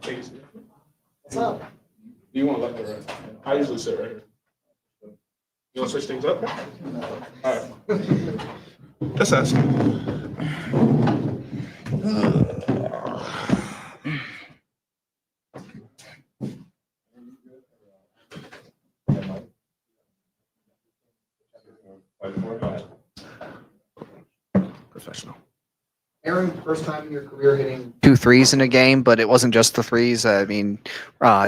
What's up? Do you want left or right? I usually sit right here. You want to switch things up? All right. Let's ask. Professional. Aaron, first time in your career hitting 2 threes in a game, but it wasn't just the threes. I mean,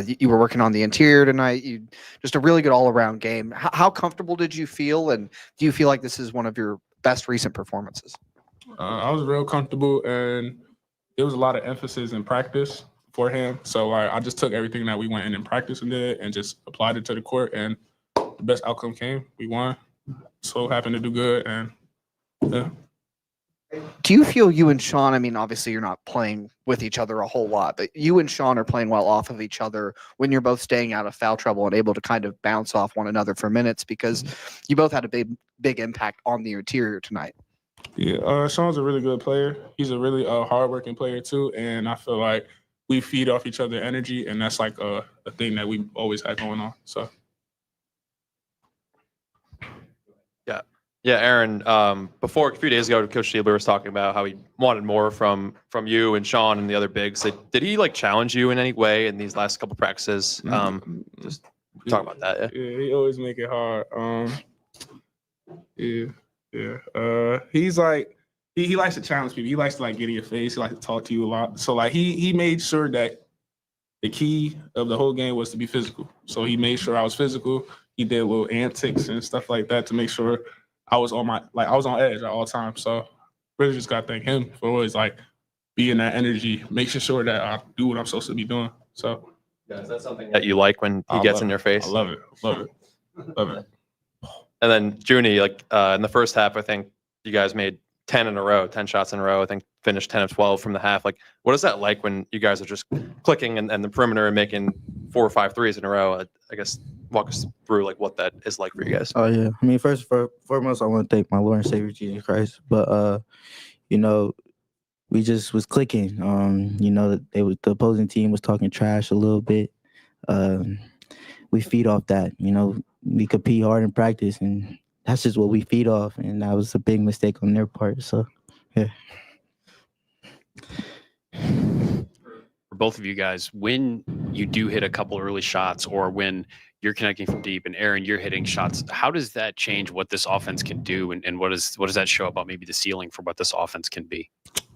you were working on the interior tonight. You just a really good all-around game. How comfortable did you feel, and do you feel like this is one of your best recent performances? I was real comfortable, and there was a lot of emphasis in practice beforehand. So I just took everything that we went in practice and did and just applied it to the court, and the best outcome came. We won. So happened to do good, and yeah. Do you feel you and Sean, I mean, obviously you're not playing with each other a whole lot, but you and Sean are playing well off of each other when you're both staying out of foul trouble and able to kind of bounce off one another for minutes because you both had a big impact on the interior tonight? Yeah, Sean's a really good player. He's a really hardworking player too, and I feel like we feed off each other's energy, and that's like a thing that we always had going on. So. Yeah, Aaron, before a few days ago, Coach Diebler was talking about how he wanted more from you and Sean and the other bigs. Did he challenge you in any way in these last couple practices? Just talk about that. Yeah, he always make it hard. He's like he likes to challenge people. He likes to get in your face. He likes to talk to you a lot. So he made sure that the key of the whole game was to be physical. So he made sure I was physical. He did little antics and stuff like that to make sure I was on I was on edge at all times. So really just gotta thank him for always being that energy, making sure that I do what I'm supposed to be doing. So yeah, is that something that you like when he gets in your face? I love it. Love it. And then Junie, in the first half, I think you guys made 10 shots in a row. I think finished 10 of 12 from the half. What is that like when you guys are just clicking and the perimeter and making 4 or 5 threes in a row? I guess walk us through what that is like for you guys. Oh yeah, I mean, first foremost, I want to thank my Lord and Savior Jesus Christ. But we just was clicking. The opposing team was talking trash a little bit. We feed off that. We compete hard in practice, and that's just what we feed off. And that was a big mistake on their part. So, yeah. For both of you guys, when you do hit a couple early shots or when you're connecting from deep and Aaron, you're hitting shots, how does that change what this offense can do? And what does that show about maybe the ceiling for what this offense can be?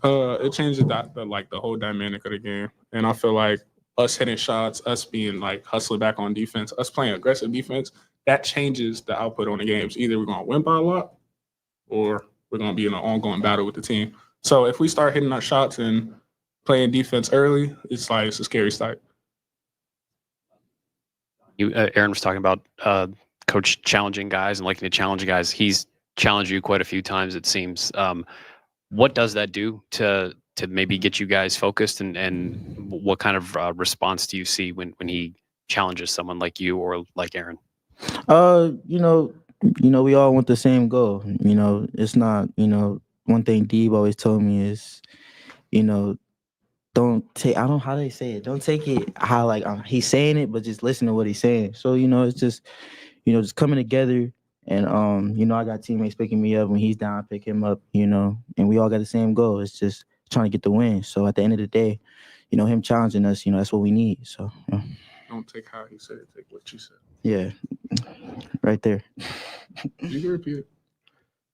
It changes the whole dynamic of the game. And I feel like us hitting shots, us being hustling back on defense, us playing aggressive defense, that changes the output on the games. Either we're going to win by a lot or we're going to be in an ongoing battle with the team. So if we start hitting our shots and playing defense early, it's a scary sight. Aaron was talking about coach challenging guys and liking to challenge guys. He's challenged you quite a few times, it seems. What does that do to maybe get you guys focused, and what kind of response do you see when he challenges someone like you or like Aaron? We all want the same goal. It's not, one thing Deeb always told me is, don't take, how they say it. Don't take it how he's saying it, but just listen to what he's saying. So, it's just, just coming together. And, I got teammates picking me up when he's down, I pick him up, and we all got the same goal. It's just trying to get the win. So at the end of the day, him challenging us, that's what we need. So, Don't take how he said it, take what you said. Yeah, right there. Did you repeat it?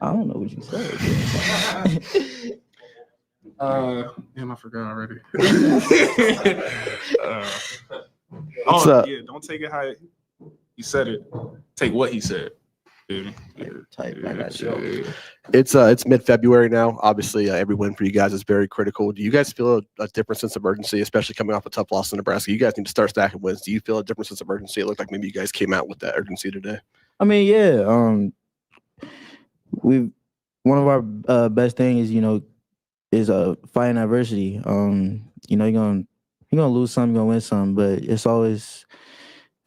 I don't know what you said. Damn, I forgot already. Don't take it how he said it. Take what he said. It's mid-February now. Obviously, every win for you guys is very critical. Do you guys feel a different sense of urgency, especially coming off a tough loss in Nebraska? You guys need to start stacking wins. Do you feel a different sense of urgency? It looked like maybe you guys came out with that urgency today. I mean, yeah. One of our best things, is fighting adversity. You're gonna lose some, you're gonna win some, but it's always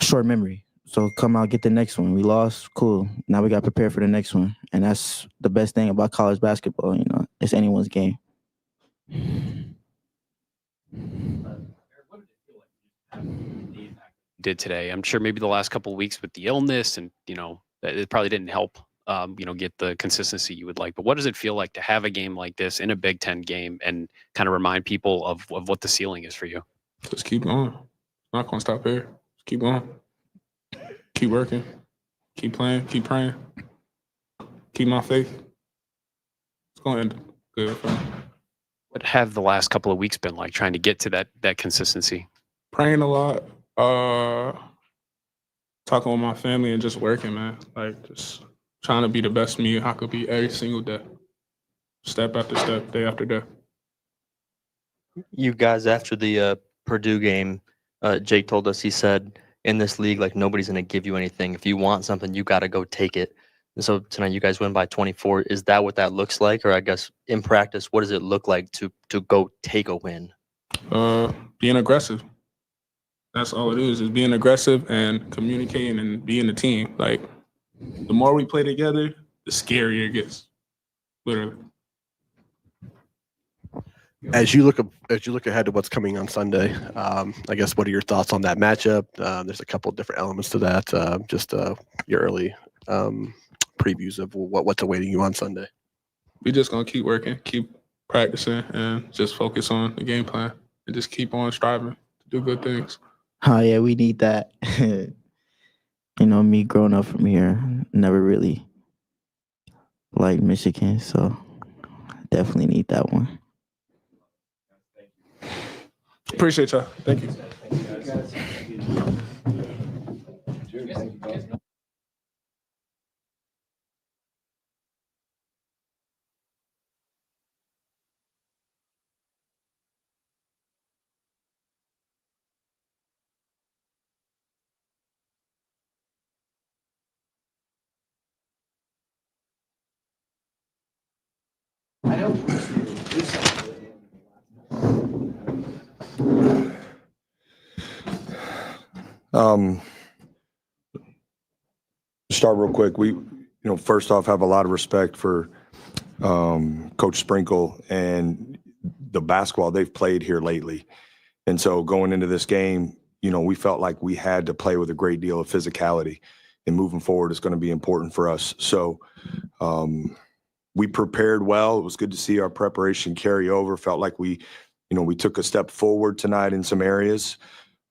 short memory. So come out, get the next one. We lost, cool. Now we got to prepare for the next one. And that's the best thing about college basketball, It's anyone's game. What did it feel did today? I'm sure maybe the last couple of weeks with the illness and, it probably didn't help, get the consistency you would like. But what does it feel like to have a game like this in a Big Ten game and kind of remind people of what the ceiling is for you? Just keep going. Not going to stop here. Just keep going. Keep working. Keep playing. Keep praying. Keep my faith. It's going to end good for me. What have the last couple of weeks been like trying to get to that consistency? Praying a lot. Talking with my family and just working, man. Like, just trying to be the best me I could be every single day. Step after step, day after day. You guys, after the Purdue game, Jake told us, he said, in this league, like, nobody's going to give you anything. If you want something, you got to go take it. And so tonight you guys win by 24. Is that what that looks like? Or I guess in practice, what does it look like to go take a win? Being aggressive. That's all it is being aggressive and communicating and being a team. Like, the more we play together, the scarier it gets. Literally. As you look ahead to what's coming on Sunday, I guess what are your thoughts on that matchup? There's a couple of different elements to that. Just your early previews of what's awaiting you on Sunday. We just gonna keep working, keep practicing, and just focus on the game plan and just keep on striving to do good things. Oh yeah, we need that. Me growing up from here, never really liked Michigan, so definitely need that one. Appreciate y'all. Thank you. Start real quick. We, first off, have a lot of respect for Coach Sprinkle and the basketball they've played here lately. And so going into this game, we felt like we had to play with a great deal of physicality, and moving forward is going to be important for us. So we prepared well. It was good to see our preparation carry over. Felt like we took a step forward tonight in some areas.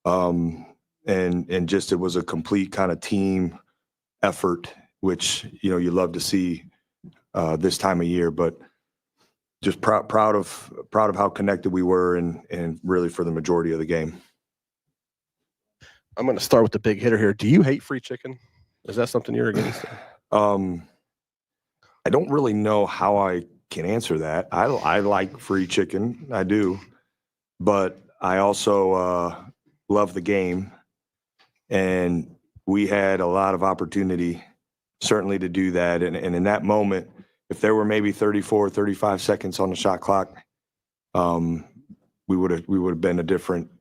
And just it was a complete kind of team effort, which you love to see this time of year. But just proud of how connected we were, and really for the majority of the game. I'm going to start with the big hitter here. Do you hate free chicken? Is that something you're against? I don't really know how I can answer that. I like free chicken, I do, but I also love the game. And we had a lot of opportunity, certainly, to do that. And in that moment, if there were maybe 34, 35 seconds on the shot clock, we would have been a different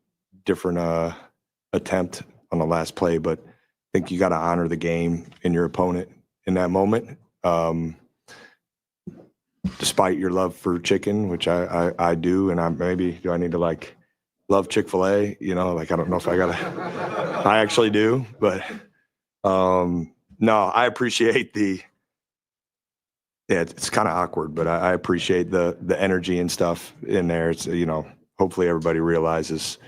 attempt on the last play. But I think you got to honor the game and your opponent in that moment. Despite your love for chicken, which I do, and do I need to love Chick-fil-A? I don't know if I actually do, but no, I appreciate it's kind of awkward, but I appreciate the energy and stuff in there. It's, hopefully everybody realizes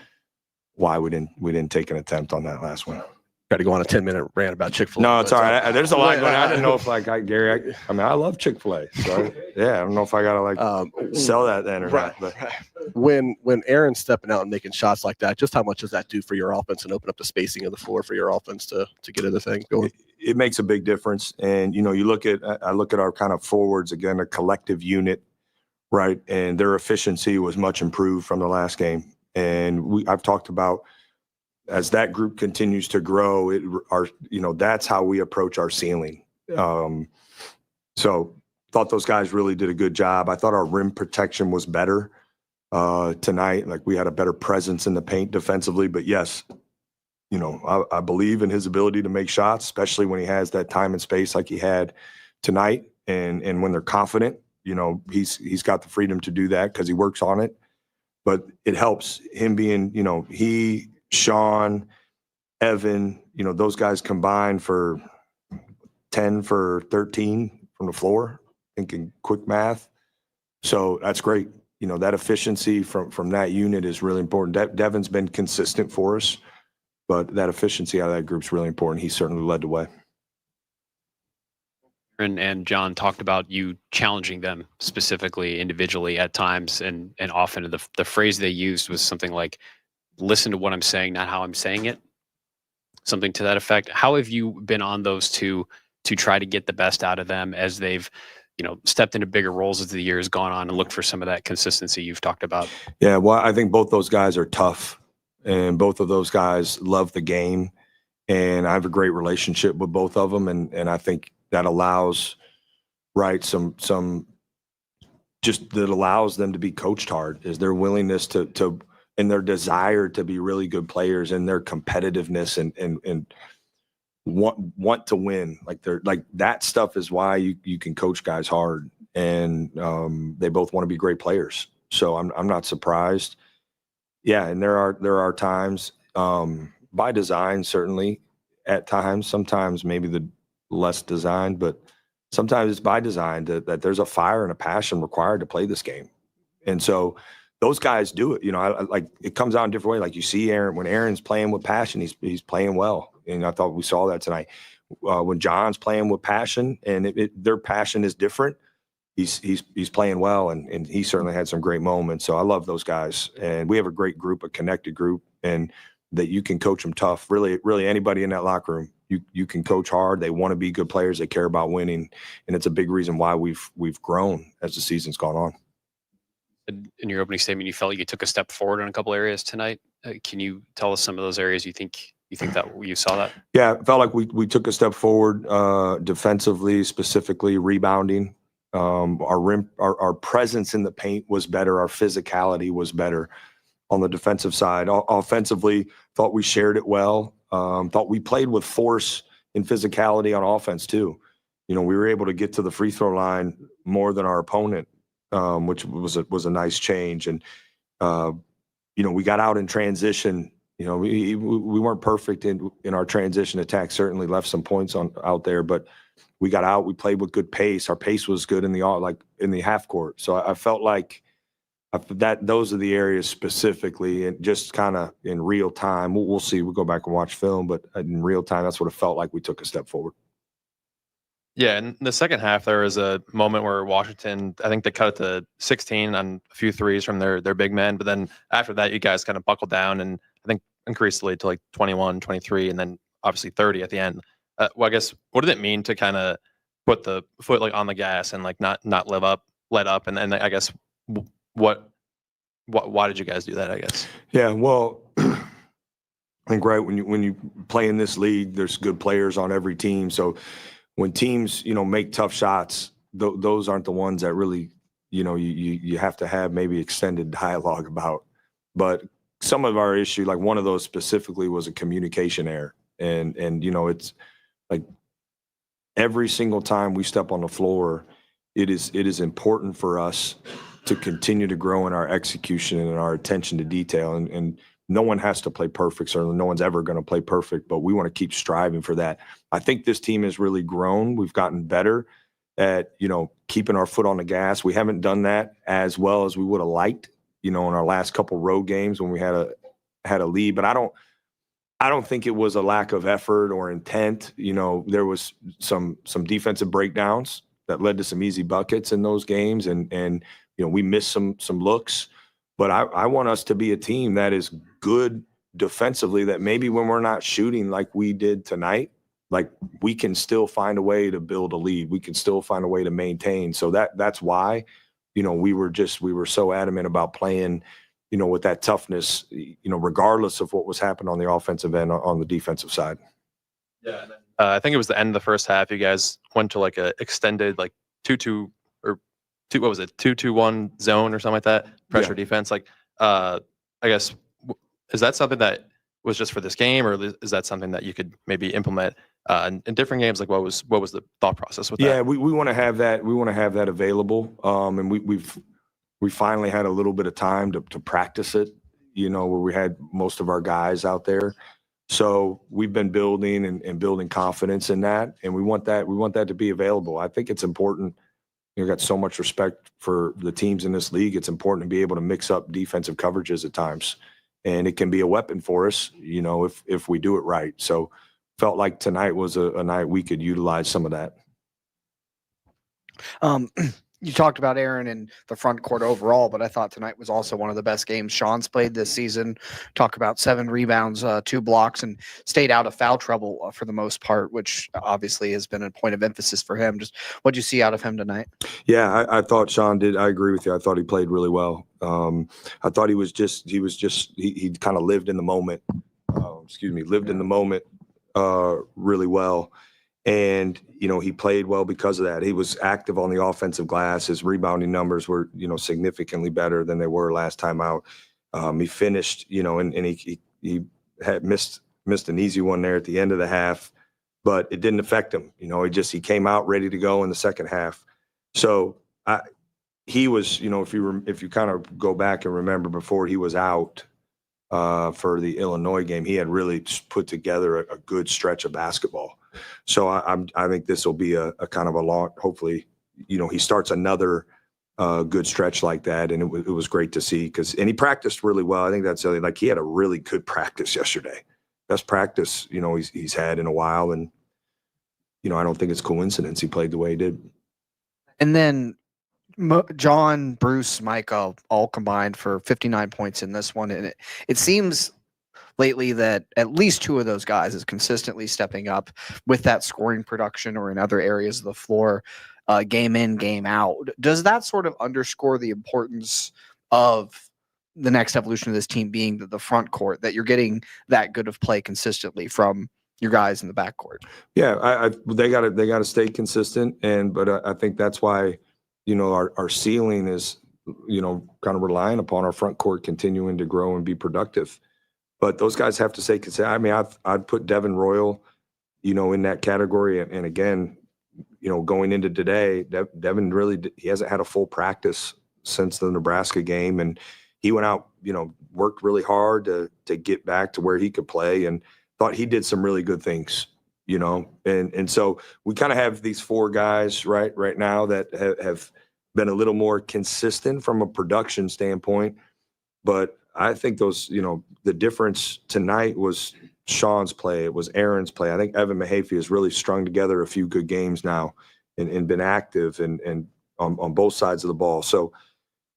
why we didn't take an attempt on that last one. Got to go on a 10-minute rant about Chick-fil-A. No, it's all right. There's a lot going on. I didn't know if Gary, I love Chick-fil-A. So I don't know if I got to sell that then or not. But when Aaron's stepping out and making shots like that, just how much does that do for your offense and open up the spacing of the floor for your offense to get other things going? It makes a big difference. And, I look at our kind of forwards, again, a collective unit, right? And their efficiency was much improved from the last game. And I've talked about, as that group continues to grow, that's how we approach our ceiling. So thought those guys really did a good job. I thought our rim protection was better tonight. Like, we had a better presence in the paint defensively. But yes, I believe in his ability to make shots, especially when he has that time and space like he had tonight. And when they're confident, he's got the freedom to do that because he works on it. But it helps him being, he Sean, Evan, those guys combined for 10 for 13 from the floor, thinking quick math. So that's great. That efficiency from that unit is really important. Devin's been consistent for us, but that efficiency out of that group is really important. He certainly led the way. And John talked about you challenging them specifically, individually at times, and often the phrase they used was something like, listen to what I'm saying, not how I'm saying it. Something to that effect. How have you been on those two to try to get the best out of them as they've, stepped into bigger roles as the year has gone on and looked for some of that consistency you've talked about? Yeah, well, I think both those guys are tough, and both of those guys love the game, and I have a great relationship with both of them, and I think that allows, some just that allows them to be coached hard, is their willingness to and their desire to be really good players, and their competitiveness and want to win. Like that stuff is why you can coach guys hard, and they both want to be great players. So I'm not surprised. Yeah, and there are times by design, certainly at times, sometimes maybe the less designed, but sometimes it's by design that there's a fire and a passion required to play this game. And so those guys do it. Like it comes out in different ways. Like you see Aaron, when Aaron's playing with passion, he's playing well. And I thought we saw that tonight. When John's playing with passion, and their passion is different, he's playing well, and he certainly had some great moments. So I love those guys, and we have a great group, a connected group, and that you can coach them tough. Really, anybody in that locker room, you can coach hard. They want to be good players. They care about winning, and it's a big reason why we've grown as the season's gone on. In your opening statement, you felt like you took a step forward in a couple areas tonight. Can you tell us some of those areas you think that you saw that? Yeah, it felt like we took a step forward defensively, specifically rebounding. Our presence in the paint was better. Our physicality was better on the defensive side. Offensively, thought we shared it well. Thought we played with force and physicality on offense too. We were able to get to the free throw line more than our opponent, which was a nice change. And we got out in transition. We weren't perfect in our transition attack. Certainly left some points out there, but we got out. We played with good pace. Our pace was good in the half court. So I felt like that those are the areas specifically, and just kind of in real time. We'll see. We'll go back and watch film, but in real time, that's what it felt like. We took a step forward. Yeah, in the second half, there was a moment where Washington, I think they cut it to 16 on a few threes from their big men. But then after that, you guys kind of buckled down and I think increased the lead to like 21, 23, and then obviously 30 at the end. Well, I guess, what did it mean to kind of put the foot like on the gas and like not let up? And then I guess why did you guys do that, I guess? Yeah, well, I think when you play in this league, there's good players on every team. So when teams, make tough shots, those aren't the ones that really, you have to have maybe extended dialogue about. But some of our issue, like one of those specifically, was a communication error. And it's like every single time we step on the floor, it is important for us to continue to grow in our execution and our attention to detail. And no one has to play perfect. Certainly no one's ever going to play perfect, but we want to keep striving for that. I think this team has really grown. We've gotten better at, keeping our foot on the gas. We haven't done that as well as we would have liked, in our last couple road games when we had a lead. But I don't think it was a lack of effort or intent. There was some defensive breakdowns that led to some easy buckets in those games. And we missed some looks. But I want us to be a team that is good defensively, that maybe when we're not shooting like we did tonight, like we can still find a way to build a lead. We can still find a way to maintain. So that's why, we were so adamant about playing, with that toughness, regardless of what was happening on the offensive end, on the defensive side. Yeah. I think it was the end of the first half. You guys went to like a extended like 2-2 or 2-2-1 zone or something like that. Pressure defense. Like, I guess, is that something that was just for this game, or is that something that you could maybe implement in different games? Like, what was the thought process with that? Yeah, we want to have that. We want to have that available. And we finally had a little bit of time to practice it. where we had most of our guys out there. So we've been building and building confidence in that, and we want that to be available. I think it's important. You've got so much respect for the teams in this league. It's important to be able to mix up defensive coverages at times, and it can be a weapon for us, if we do it right. So felt like tonight was a night we could utilize some of that. You talked about Aaron and the front court overall, but I thought tonight was also one of the best games Sean's played this season. Talk about 7 rebounds, 2 blocks, and stayed out of foul trouble for the most part, which obviously has been a point of emphasis for him. Just what'd you see out of him tonight? Yeah, I thought Sean did. I agree with you. I thought he played really well. I thought he kind of lived in the moment. Lived in the moment really well. And, he played well because of that. He was active on the offensive glass. His rebounding numbers were, significantly better than they were last time out. He finished, and he had missed an easy one there at the end of the half, but it didn't affect him. He came out ready to go in the second half. So he was, if you kind of go back and remember before he was out for the Illinois game, he had really put together a good stretch of basketball. So I think this will be a kind of a long, hopefully, he starts another good stretch like that. And it was great to see and he practiced really well. I think that's like he had a really good practice yesterday. Best practice, he's had in a while. And, I don't think it's coincidence he played the way he did. And then John, Bruce, Micah all combined for 59 points in this one. And it seems lately that at least 2 of those guys is consistently stepping up with that scoring production or in other areas of the floor, game in, game out. Does that sort of underscore the importance of the next evolution of this team being the front court, that you're getting that good of play consistently from your guys in the backcourt? Yeah, they got to stay consistent, but I think that's why our ceiling is kind of relying upon our front court continuing to grow and be productive. But those guys have to stay consistent. I mean, I'd put Devin Royal, in that category. And again, going into today, Devin really he hasn't had a full practice since the Nebraska game, and he went out, worked really hard to get back to where he could play, and thought he did some really good things. And so we kind of have these 4 guys right now that have been a little more consistent from a production standpoint, but I think those, the difference tonight was Sean's play. It was Aaron's play. I think Evan Mahaffey has really strung together a few good games now and been active and on both sides of the ball. So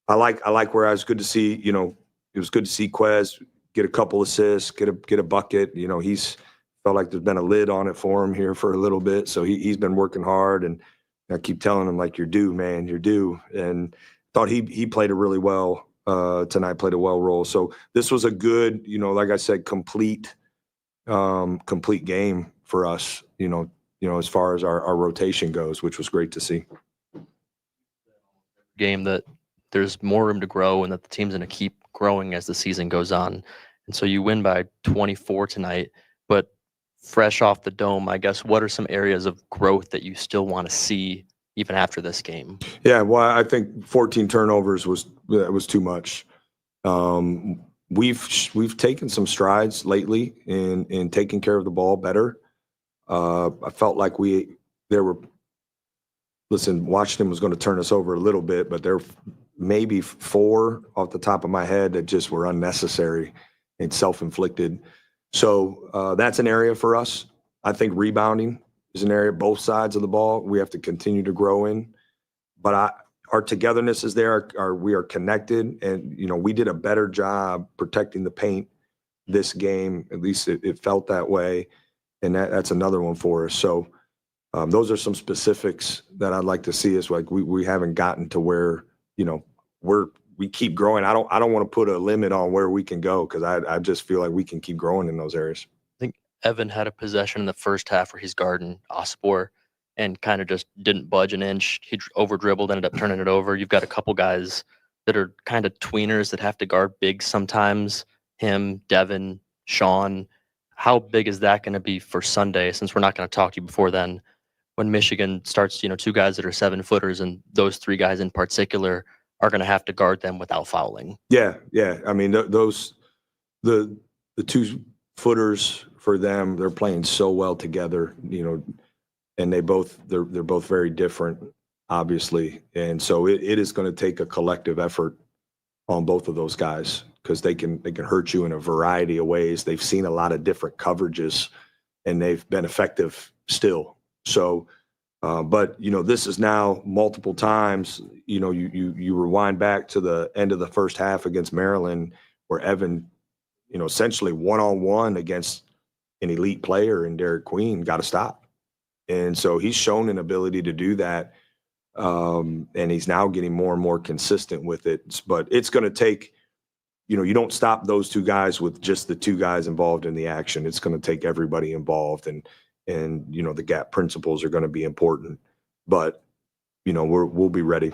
I like where I was good to see, it was good to see Quez get a couple assists, get a bucket. He's felt like there's been a lid on it for him here for a little bit. So he's been working hard, and I keep telling him, like, you're due, man, you're due. And thought he played a really well tonight, played a well role. So this was a good, like I said, complete game for us, as far as our rotation goes, which was great to see. Game that there's more room to grow and that the team's going to keep growing as the season goes on. And so you win by 24 tonight, but fresh off the dome, I guess, what are some areas of growth that you still want to see even after this game? Yeah, well, I think 14 turnovers was too much. We've taken some strides lately in taking care of the ball better. I felt like Washington was going to turn us over a little bit, but there maybe 4 off the top of my head that just were unnecessary and self-inflicted. So that's an area for us. I think rebounding is an area, both sides of the ball, we have to continue to grow in. But our togetherness is there. We are connected, and we did a better job protecting the paint this game. At least it felt that way, and that's another one for us. So those are some specifics that I'd like to see us. Like we haven't gotten to where we keep growing. I don't want to put a limit on where we can go, because I just feel like we can keep growing in those areas. I think Evan had a possession in the first half where he's guarding Ospor and kind of just didn't budge an inch. He over dribbled, ended up turning it over. You've got a couple guys that are kind of tweeners that have to guard big sometimes. Him, Devin, Sean. How big is that going to be for Sunday, since we're not going to talk to you before then, when Michigan starts, 2 guys that are 7-footers, and those 3 guys in particular are going to have to guard them without fouling? Yeah. I mean, those the 2 footers for them, they're playing so well together, and they're both very different, obviously. And so it is going to take a collective effort on both of those guys, because they can hurt you in a variety of ways. They've seen a lot of different coverages, and they've been effective still. So, but this is now multiple times. You rewind back to the end of the first half against Maryland, where Evan, essentially one-on-one against an elite player in Derek Queen, got to stop. And so he's shown an ability to do that. And he's now getting more and more consistent with it. But it's going to take, you don't stop those 2 guys with just the 2 guys involved in the action. It's going to take everybody involved, and the gap principles are going to be important. But, we'll be ready.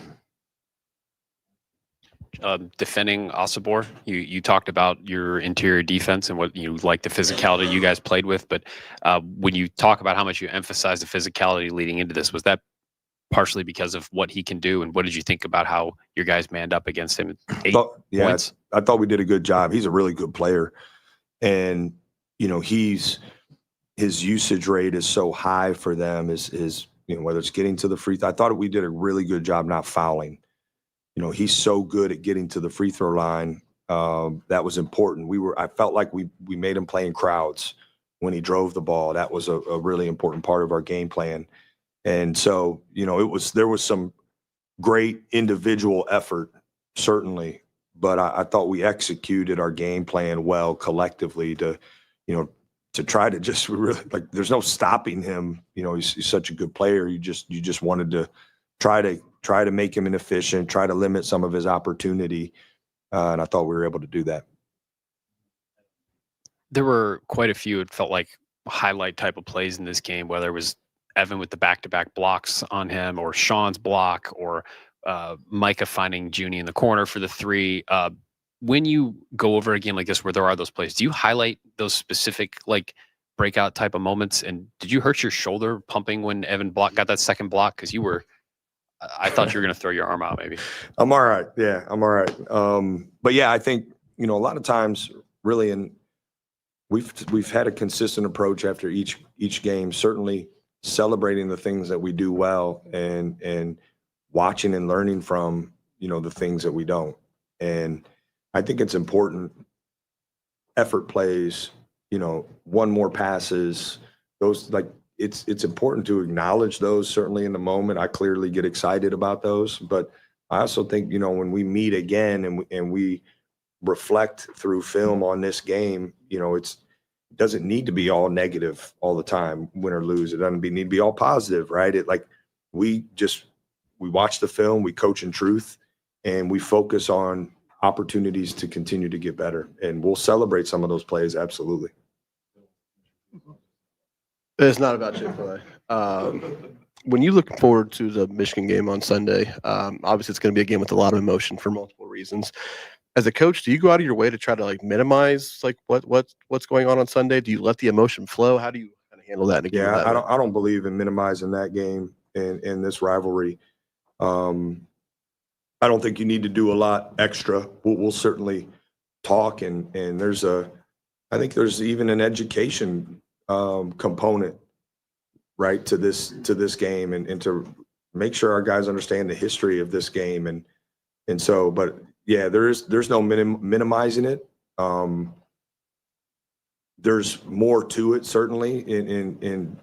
Defending Osibor, you talked about your interior defense and what you like, the physicality you guys played with. But when you talk about how much you emphasize the physicality leading into this, was that partially because of what he can do? And what did you think about how your guys manned up against him? 8 points? I thought we did a good job. He's a really good player. And, his usage rate is so high for them, is whether it's getting to the free throw. I thought we did a really good job not fouling. He's so good at getting to the free throw line. That was important. I felt like we made him play in crowds when he drove the ball. That was a really important part of our game plan. And so, there was some great individual effort, certainly, but I thought we executed our game plan well collectively to try to just really, like, there's no stopping him. He's such a good player. You just wanted to try to make him inefficient, try to limit some of his opportunity. And I thought we were able to do that. There were quite a few, it felt like, highlight type of plays in this game, whether it was Evan with the back-to-back blocks on him, or Sean's block, or Micah finding Junie in the corner for the 3. When you go over a game like this where there are those plays, do you highlight those specific, like, breakout type of moments? And did you hurt your shoulder pumping when Evan got that second block? Because I thought you were going to throw your arm out, maybe. I'm all right. Yeah, I'm all right. But yeah, I think, a lot of times, really, we've had a consistent approach after each game, certainly celebrating the things that we do well, and watching and learning from, the things that we don't. And I think it's important. Effort plays, one more passes, those, like, it's important to acknowledge those, certainly in the moment. I clearly get excited about those, but I also think, when we meet again and we reflect through film on this game, it doesn't need to be all negative all the time, win or lose. It doesn't need to be all positive, right? We watch the film, we coach in truth, and we focus on opportunities to continue to get better. And we'll celebrate some of those plays. Absolutely. It's not about Chick-fil-A. When you look forward to the Michigan game on Sunday, obviously it's going to be a game with a lot of emotion for multiple reasons. As a coach, do you go out of your way to try to, like, minimize, like, what's going on Sunday? Do you let the emotion flow? How do you kind of handle that in a game? Yeah, I don't believe in minimizing that game and this rivalry. I don't think you need to do a lot extra. We'll certainly talk, and I think there's even an education component, right, to this game, and to make sure our guys understand the history of this game, and so, but yeah, there's no minimizing it. There's more to it, certainly, in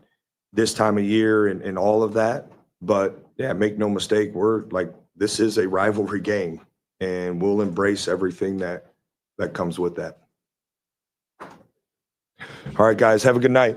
this time of year and all of that. But yeah, make no mistake, this is a rivalry game, and we'll embrace everything that comes with that. All right, guys, have a good night.